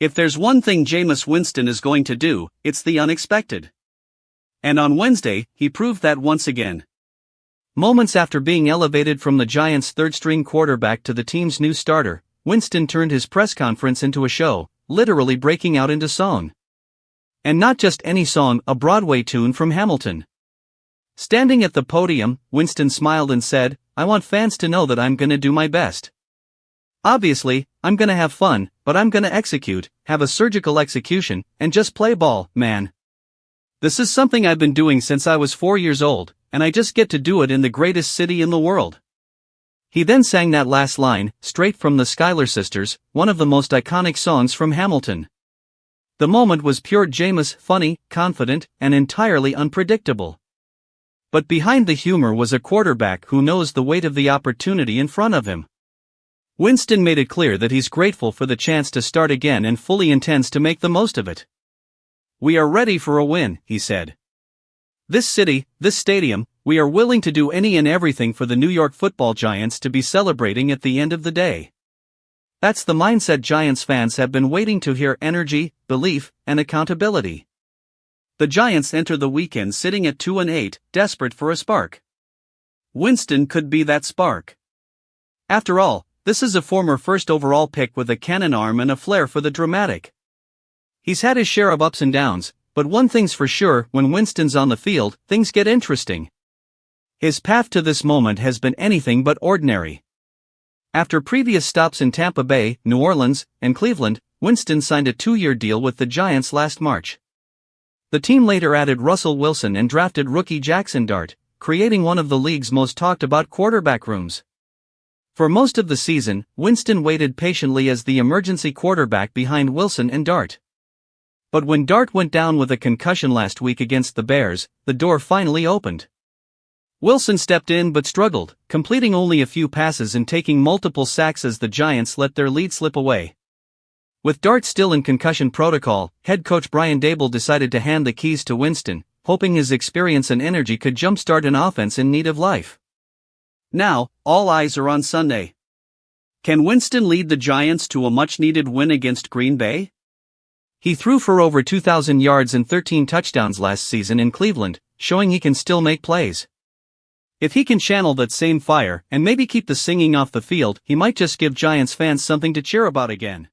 If there's one thing Jameis Winston is going to do, it's the unexpected. And on Wednesday, he proved that once again. Moments after being elevated from the Giants' third-string quarterback to the team's new starter, Winston turned his press conference into a show, literally breaking out into song. And not just any song, a Broadway tune from Hamilton. Standing at the podium, Winston smiled and said, "I want fans to know that I'm gonna do my best. Obviously, I'm gonna have fun, but I'm gonna execute, have a surgical execution, and just play ball, man. This is something I've been doing since I was 4 years old, and I just get to do it in the greatest city in the world." He then sang that last line, straight from the Schuyler Sisters, one of the most iconic songs from Hamilton. The moment was pure Jameis, funny, confident, and entirely unpredictable. But behind the humor was a quarterback who knows the weight of the opportunity in front of him. Winston made it clear that he's grateful for the chance to start again and fully intends to make the most of it. "We are ready for a win," he said. "This city, this stadium, we are willing to do any and everything for the New York Football Giants to be celebrating at the end of the day." That's the mindset Giants fans have been waiting to hear: energy, belief, and accountability. The Giants enter the weekend sitting at 2-8, desperate for a spark. Winston could be that spark. After all, this is a former first overall pick with a cannon arm and a flair for the dramatic. He's had his share of ups and downs, but one thing's for sure: when Winston's on the field, things get interesting. His path to this moment has been anything but ordinary. After previous stops in Tampa Bay, New Orleans, and Cleveland, Winston signed a 2-year deal with the Giants last March. The team later added Russell Wilson and drafted rookie Jaxson Dart, creating one of the league's most talked about quarterback rooms. For most of the season, Winston waited patiently as the emergency quarterback behind Wilson and Dart. But when Dart went down with a concussion last week against the Bears, the door finally opened. Wilson stepped in but struggled, completing only a few passes and taking multiple sacks as the Giants let their lead slip away. With Dart still in concussion protocol, head coach Brian Daboll decided to hand the keys to Winston, hoping his experience and energy could jumpstart an offense in need of life. Now, all eyes are on Sunday. Can Winston lead the Giants to a much-needed win against Green Bay? He threw for over 2,000 yards and 13 touchdowns last season in Cleveland, showing he can still make plays. If he can channel that same fire and maybe keep the singing off the field, he might just give Giants fans something to cheer about again.